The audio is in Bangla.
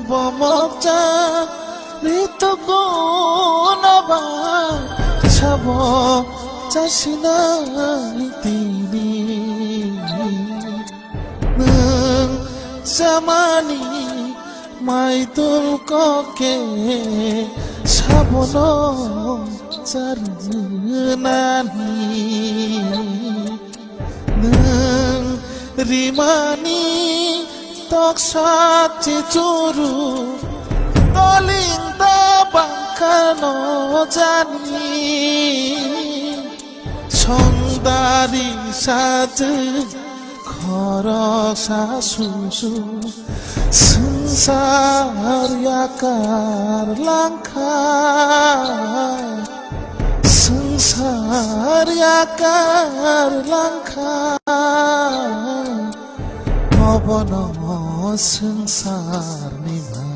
বমজা ঋতুকো নাবা ছাব চাষিনাই তিনি জামানি মাইদুল ককে সাবন চারনানি রিমানি তক সাথে চুরু দলিং দা বাংখানো জানি সংদারি সাথে খরসা সুসু संसार याकार langka संसार याकार langka mobono संसार निमा